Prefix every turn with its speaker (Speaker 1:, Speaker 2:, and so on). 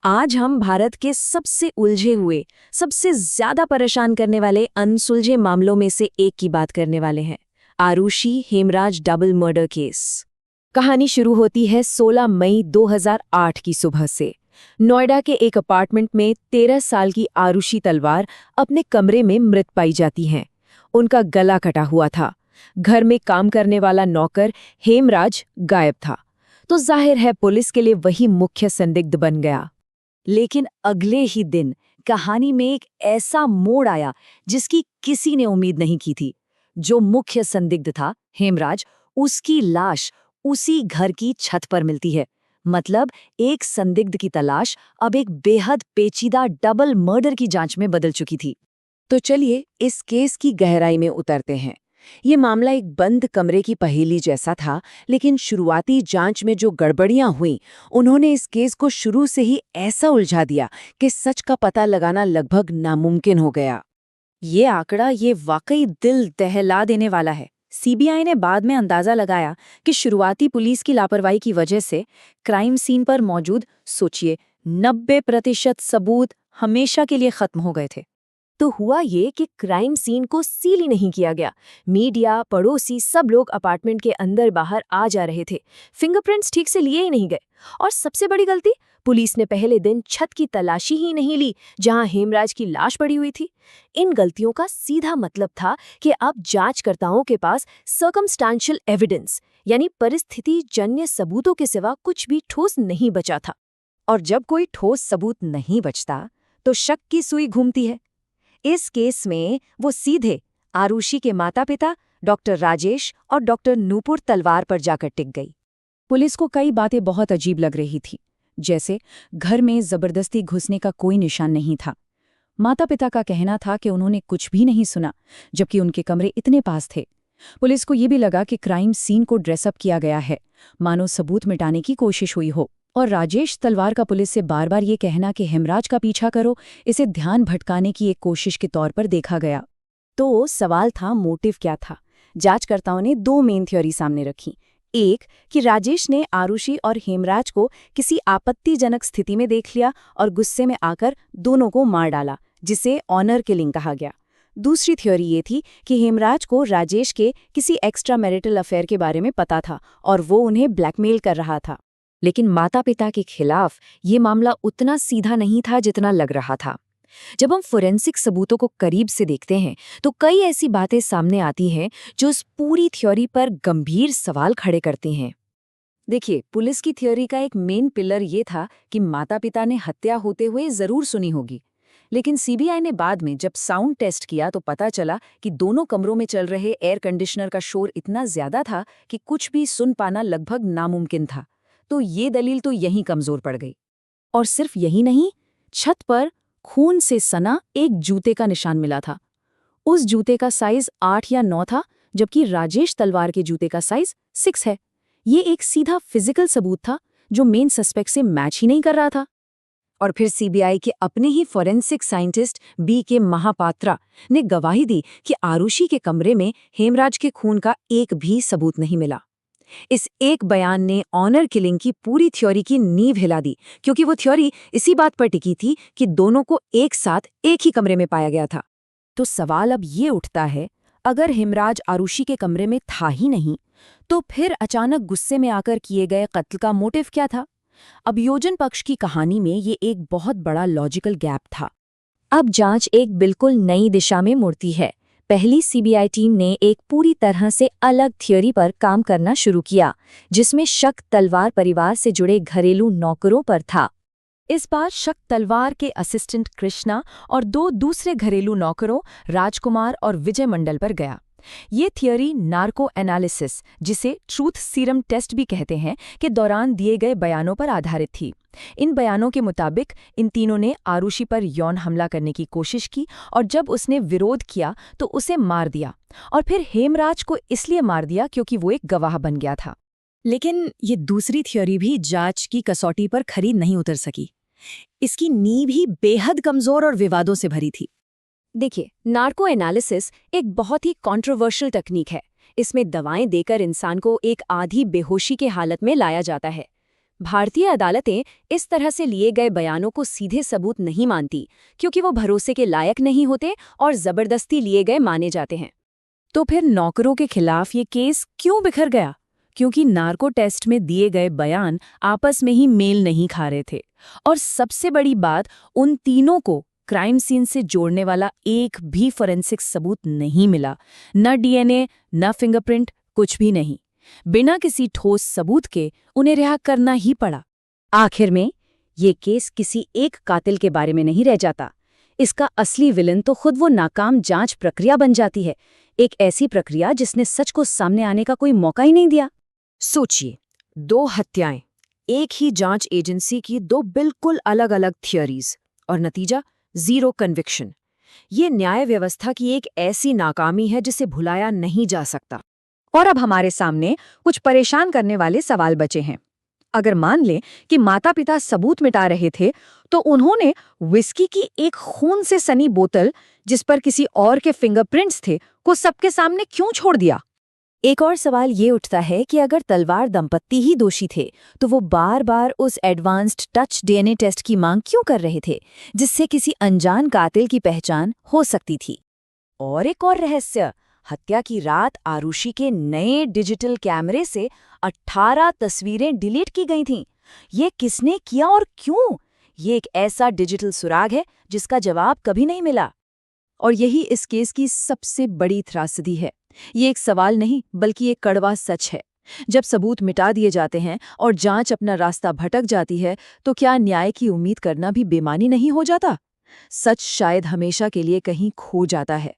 Speaker 1: आज हम भारत के सबसे उलझे हुए, सबसे ज्यादा परेशान करने वाले अनसुलझे मामलों में से एक की बात करने वाले हैं, Aarushi Hemraj double murder case. कहानी शुरू होती है 16 मई 2008 की सुबह से। नोएडा के एक अपार्टमेंट में 13 साल की आरुषि तलवार अपने कमरे में मृत पाई जाती हैं। उनका गला कटा हुआ था। घर में काम करने वाला नौकर हेमराज गायब था, तो जाहिर है पुलिस के लिए वही मुख्य संदिग्ध बन गया। लेकिन अगले ही दिन कहानी में एक ऐसा मोड़ आया जिसकी किसी ने उम्मीद नहीं की थी। जो मुख्य संदिग्ध था हेमराज, उसकी लाश उसी घर की छत पर मिलती है। मतलब एक संदिग्ध की तलाश अब एक बेहद पेचीदा डबल मर्डर की जांच में बदल चुकी थी। तो चलिए इस केस की गहराई में उतरते हैं। ये मामला एक बंद कमरे की पहेली जैसा था, लेकिन शुरुआती जांच में जो गड़बड़ियां हुईं, उन्होंने इस केस को शुरू से ही ऐसा उलझा दिया कि सच का पता लगाना लगभग नामुमकिन हो गया। ये आंकड़ा ये वाकई दिल दहला देने वाला है। सीबीआई ने बाद में अंदाजा लगाया कि शुरुआती पुलिस की लापरवाही की वजह से क्राइम सीन पर मौजूद, सोचिए, 90% सबूत हमेशा के लिए खत्म हो गए थे। तो हुआ ये कि क्राइम सीन को सील ही नहीं किया गया। मीडिया, पड़ोसी, सब लोग अपार्टमेंट के अंदर बाहर आ जा रहे थे। फिंगरप्रिंट्स ठीक से लिए ही नहीं गए। और सबसे बड़ी गलती, पुलिस ने पहले दिन छत की तलाशी ही नहीं ली जहां हेमराज की लाश पड़ी हुई थी। इन गलतियों का सीधा मतलब था कि अब जांचकर्ताओं के पास सर्कमस्टांशियल एविडेंस यानी परिस्थिति जन्य सबूतों के सिवा कुछ भी ठोस नहीं बचा था। और जब कोई ठोस सबूत नहीं बचता तो शक की सुई घूमती है। इस केस में वो सीधे आरुषि के माता-पिता डॉक्टर राजेश और डॉक्टर नूपुर तलवार पर जाकर टिक गई। पुलिस को कई बातें बहुत अजीब लग रही थी, जैसे घर में जबरदस्ती घुसने का कोई निशान नहीं था। माता-पिता का कहना था कि उन्होंने कुछ भी नहीं सुना, जबकि उनके कमरे इतने पास थे। पुलिस को ये भी लगा कि क्राइम सीन को ड्रेसअप किया गया है, मानो सबूत मिटाने की कोशिश हुई हो। और राजेश तलवार का पुलिस से बार बार ये कहना कि हेमराज का पीछा करो, इसे ध्यान भटकाने की एक कोशिश के तौर पर देखा गया। तो सवाल था, मोटिव क्या था? जांचकर्ताओं ने दो मेन थ्योरी सामने रखी। एक कि राजेश ने आरुषि और हेमराज को किसी आपत्तिजनक स्थिति में देख लिया और गुस्से में आकर दोनों को मार डाला, जिसे ऑनर किलिंग कहा गया। दूसरी थ्योरी ये थी कि हेमराज को राजेश के किसी एक्स्ट्रा मैरिटल अफेयर के बारे में पता था और वो उन्हें ब्लैकमेल कर रहा था। लेकिन माता-पिता के खिलाफ ये मामला उतना सीधा नहीं था जितना लग रहा था। जब हम फोरेंसिक सबूतों को करीब से देखते हैं तो कई ऐसी बातें सामने आती हैं जो इस पूरी थ्योरी पर गंभीर सवाल खड़े करती हैं। देखिए, पुलिस की थ्योरी का एक मेन पिलर ये था कि माता-पिता ने हत्या होते हुए जरूर सुनी होगी। लेकिन सीबीआई ने बाद में जब साउंड टेस्ट किया तो पता चला कि दोनों कमरों में चल रहे एयर कंडीशनर का शोर इतना ज्यादा था कि कुछ भी सुन पाना लगभग नामुमकिन था। तो ये दलील तो यहीं कमजोर पड़ गई। और सिर्फ यही नहीं, छत पर खून से सना एक जूते का निशान मिला था। उस जूते का साइज 8 या 9 था, जबकि राजेश तलवार के जूते का साइज 6 है। ये एक सीधा फिजिकल सबूत था जो मेन सस्पेक्ट से मैच ही नहीं कर रहा था। और फिर सीबीआई के अपने ही फोरेंसिक साइंटिस्ट बी.के. महापात्रा ने गवाही दी कि आरुषि के कमरे में हेमराज के खून का एक भी सबूत नहीं मिला। इस एक बयान ने ऑनर किलिंग की पूरी थ्योरी की नींव हिला दी, क्योंकि वो थ्योरी इसी बात पर टिकी थी कि दोनों को एक साथ एक ही कमरे में पाया गया था। तो सवाल अब ये उठता है, अगर हेमराज आरुषि के कमरे में था ही नहीं, तो फिर अचानक गुस्से में आकर किए गए कत्ल का मोटिव क्या था? अभियोजन पक्ष की कहानी में ये एक बहुत बड़ा लॉजिकल गैप था। अब जांच एक बिल्कुल नई दिशा में मुड़ती है। पहली सीबीआई टीम ने एक पूरी तरह से अलग थ्योरी पर काम करना शुरू किया, जिसमें शक तलवार परिवार से जुड़े घरेलू नौकरों पर था। इस बार शक तलवार के असिस्टेंट कृष्णा और दो दूसरे घरेलू नौकरों राजकुमार और विजय मंडल पर गया। ये थियोरी नार्को एनालिसिस, जिसे ट्रूथ सीरम टेस्ट भी कहते हैं, के दौरान दिए गए बयानों पर आधारित थी। इन बयानों के मुताबिक इन तीनों ने आरुषि पर यौन हमला करने की कोशिश की और जब उसने विरोध किया तो उसे मार दिया, और फिर हेमराज को इसलिए मार दिया क्योंकि वो एक गवाह बन गया था। लेकिन ये दूसरी थ्योरी भी जांच की कसौटी पर खरी नहीं उतर सकी। इसकी नींव ही बेहद कमजोर और विवादों से भरी थी। देखिए, नार्को एनालिसिस एक बहुत ही कंट्रोवर्शियल टेक्निक है। इसमें दवाएं देकर इंसान को एक आधी बेहोशी के हालत में लाया जाता है। भारतीय अदालतें इस तरह से लिए गए बयानों को सीधे सबूत नहीं मानती, क्योंकि वो भरोसे के लायक नहीं होते और जबरदस्ती लिए गए माने जाते हैं। तो फिर नौकरों के खिलाफ ये केस क्यों बिखर गया? क्योंकि नार्को टेस्ट में दिए गए बयान आपस में ही मेल नहीं खा रहे थे। और सबसे बड़ी बात, उन तीनों को क्राइम सीन से जोड़ने वाला एक भी फोरेंसिक सबूत नहीं मिला। न डीएनए, न फिंगरप्रिंट, कुछ भी नहीं। बिना किसी ठोस सबूत के उन्हें रिहा करना ही पड़ा। आखिर में ये केस किसी एक कातिल के बारे में नहीं रह जाता। इसका असली विलन तो खुद वो नाकाम जांच प्रक्रिया बन जाती है, एक ऐसी प्रक्रिया जिसने सच को सामने आने का कोई मौका ही नहीं दिया। सोचिए, 2 हत्याएं, एक ही जांच एजेंसी की 2 बिल्कुल अलग-अलग थियरीज, और नतीजा 0 कन्विक्शन। ये न्याय व्यवस्था की एक ऐसी नाकामी है जिसे भुलाया नहीं जा सकता। और अब हमारे सामने कुछ परेशान करने वाले सवाल बचे हैं। अगर मान लें कि माता-पिता सबूत मिटा रहे थे, तो उन्होंने विस्की की एक खून से सनी बोतल, जिस पर किसी और के फिंगरप्रिंट्स थे, को सबके सामने क्यों छोड़ दिया? एक और सवाल ये उठता है कि अगर तलवार दंपत्ति ही दोषी थे, तो वो बार-बार उस एडवांस्ड टच डीएनए टेस्ट की मांग क्यों कर रहे थे, जिससे किसी अनजान कातिल की पहचान हो सकती थी? और एक और रहस्य, हत्या की रात आरुषि के नए डिजिटल कैमरे से 18 तस्वीरें डिलीट की गई थीं। ये किसने किया और क्यों? ये एक ऐसा डिजिटल सुराग है जिसका जवाब कभी नहीं मिला। और यही इस केस की सबसे बड़ी त्रासदी है। ये एक सवाल नहीं, बल्कि एक कड़वा सच है। जब सबूत मिटा दिए जाते हैं और जांच अपना रास्ता भटक जाती है, तो क्या न्याय की उम्मीद करना भी बेमानी नहीं हो जाता? सच शायद हमेशा के लिए कहीं खो जाता है।